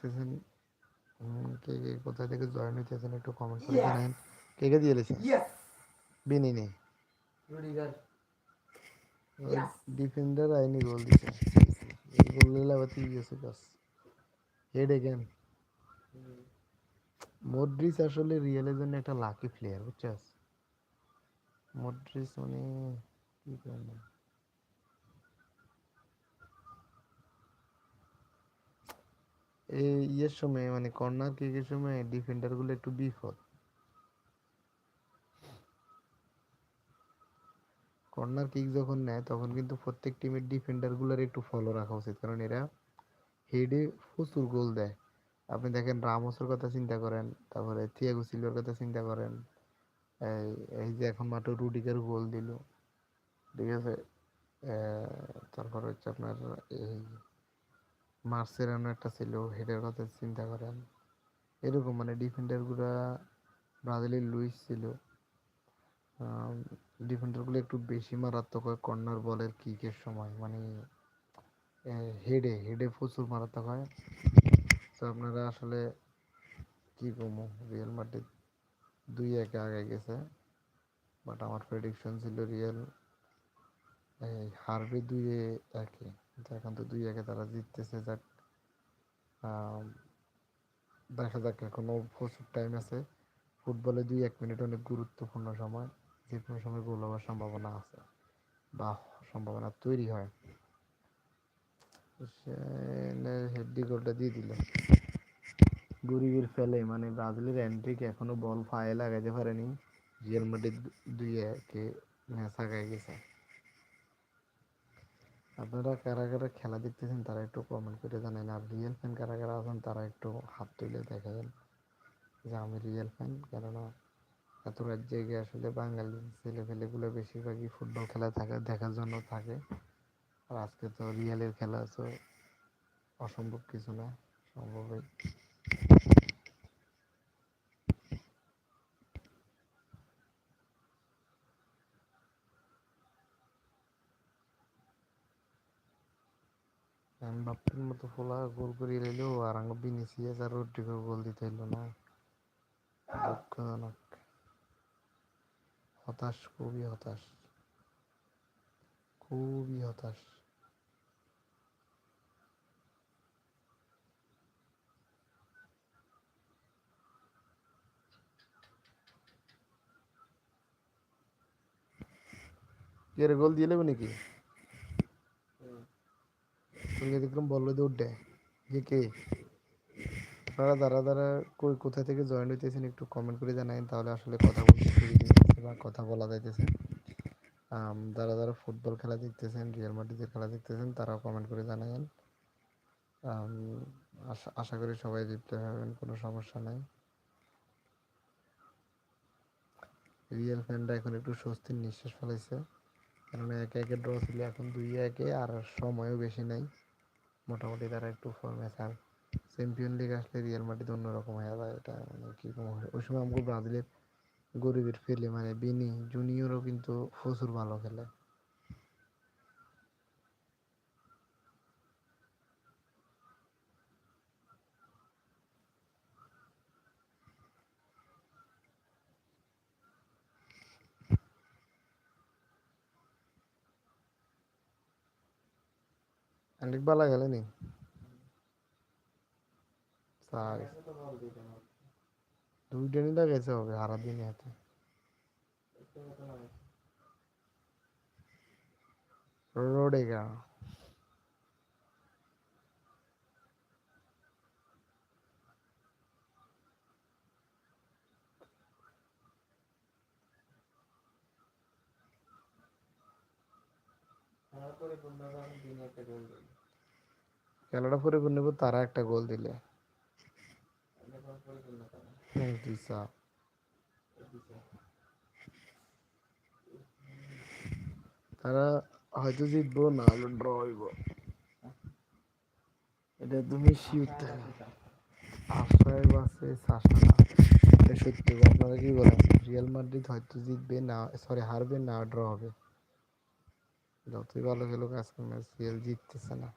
দেখতেছেন, কে কে কোথা থেকে জয়েন হইতেছেন একটু কমেন্ট করে জানান। কে কে দিয়ে লেছেন? বিনি নেই, ডিফেন্ডার আইনি গোল দিছে, গোল দিলে আবার 3 বাস হেড এগেন। মডরিচ আসলে রিয়ালের জন্য একটা লাকি প্লেয়ার, বুঝছস? মডরিচ মানে কি করব, এই ইয়ের সময় মানে কর্নার কিকের সময় ডিফেন্ডার গুলো একটু বিপদ। কর্নার কিক যখন নেয় তখন কিন্তু প্রত্যেক টিমের ডিফেন্ডার গুলোর একটু ফলো রাখা উচিত, কারণ এরা হেডে প্রচুর গোল দেয়। আপনি দেখেন রামোসের কথা চিন্তা করেন, তারপরে থিয়াগো সিলভার কথা চিন্তা করেন, এই এই যে এখন মাত্র রুডিগার গোল দিল, ঠিক আছে? তারপর হচ্ছে আপনার এই মার্সেরানো একটা ছিল, হেডের কথা চিন্তা করেন। এরকম মানে ডিফেন্ডার গুলা, ব্রাজিলের লুইস ছিল, ডিফেন্ডার গুলো একটু বেশি মারাত্মক হয় কর্নার বলের কিকের সময়, মানে হেডে হেডে প্রচুর মারাত্মক হয়। তো আপনারা আসলে কি কমো, রিয়াল মাদ্রিদ 2-1 আগে গেছে, বাট আমার প্রেডিকশন ছিল রিয়াল হারবে 2-1। এখন তো 2-1 তারা জিততেছে। যাক, দেখা যাক, এখনো প্রচুর টাইম আছে। ফুটবলে 2-1 মিনিট অনেক গুরুত্বপূর্ণ সময়, যে কোনো সময় গোল হওয়ার সম্ভাবনা আছে বা সম্ভাবনা তৈরি হয়। হেডি গোলটা দিয়ে দিল গরিবের ফেলে, মানে ব্রাজিলের এন্ট্রিকে এখনো বল পায়ে লাগাইতে পারেনি, রিয়াল মাদ্রিদ 2-1 ম্যাচ আগায় গেছে। আপনারা কারা কারা খেলা দেখতেছেন তারা একটু কমেন্ট করে জানেন, আর রিয়েল ফ্যান কারা কারা আছেন তারা একটু হাত তুলে দেখাবেন যে আমি রিয়েল ফ্যান। কেননা এত রাত জেগে আসলে বাঙালি ছেলেপেলেগুলো বেশিরভাগই ফুটবল খেলা দেখার জন্য থাকে। আর আজকে তো রিয়েলের খেলা আছে, অসম্ভব কিছু না, সম্ভবই। বাপ্পের মতো ফোলা গোল করে এলো, আর আঙ্গ ভিনিসিয়াস আর রদ্রিগো গোল দিতে এলো না, দুঃখজনক। হতাশ, খুবই হতাশ, খুবই হতাশ। এর গোল দিয়ে নেবে নাকি? তুমি এরকম বললে তো উঠে যে কে, আপনারা যারা যারা কোথা থেকে জয়েন হইতেছেন একটু কমেন্ট করে জানাই, তাহলে আসলে কথা বলতে সুবিধা হচ্ছে বা কথা বলা যাইতেছে। যারা যারা ফুটবল খেলা দেখতেছেন, রিয়াল মাদ্রিদের খেলা দেখতেছেন, তারাও কমেন্ট করে জানাবেন। আশা করি সবাই রিপ্লাই পাবেন, কোনো সমস্যা নাই। রিয়েল ফ্যানরা এখন একটু স্বস্তির নিঃশ্বাস ফেলাইছে, কারণ 1-1 ড্র ছিল, এখন 2-1, আর সময়ও বেশি নাই। মোটামুটি তারা একটু ফর্মে আছে। আর চ্যাম্পিয়ন লিগ আসলে রিয়াল মাদ্রিদ অন্যরকম হয়ে যায়, এটা মানে কি ওই সময় আমাকে ব্রাজিলের গরিবের ফেলে, মানে বিনি জুনিয়রও কিন্তু প্রচুর ভালো খেলে। অনেক ভালো খেলেনি, দুইটা নিয়ে লাগাইছে হবে হারা দিনে হাতে। রোডেগা খেলাটা পরিপূর্ণ হবে, তারা একটা গোল দিলে দিশা। তারা হয়তো জিতবো, না হলে ড্র হইব, এটা তুমি শিওর থাকো। আশায় বাসে শাসা না, এটা সত্যি। আপনারা কি বলেন, রিয়াল মাদ্রিদ হয়তো জিতবে, না সরি হারবে, না ড্র হবে। যতই ভালো খেলুক আজকে ম্যাচ রিয়াল জিততেছে না।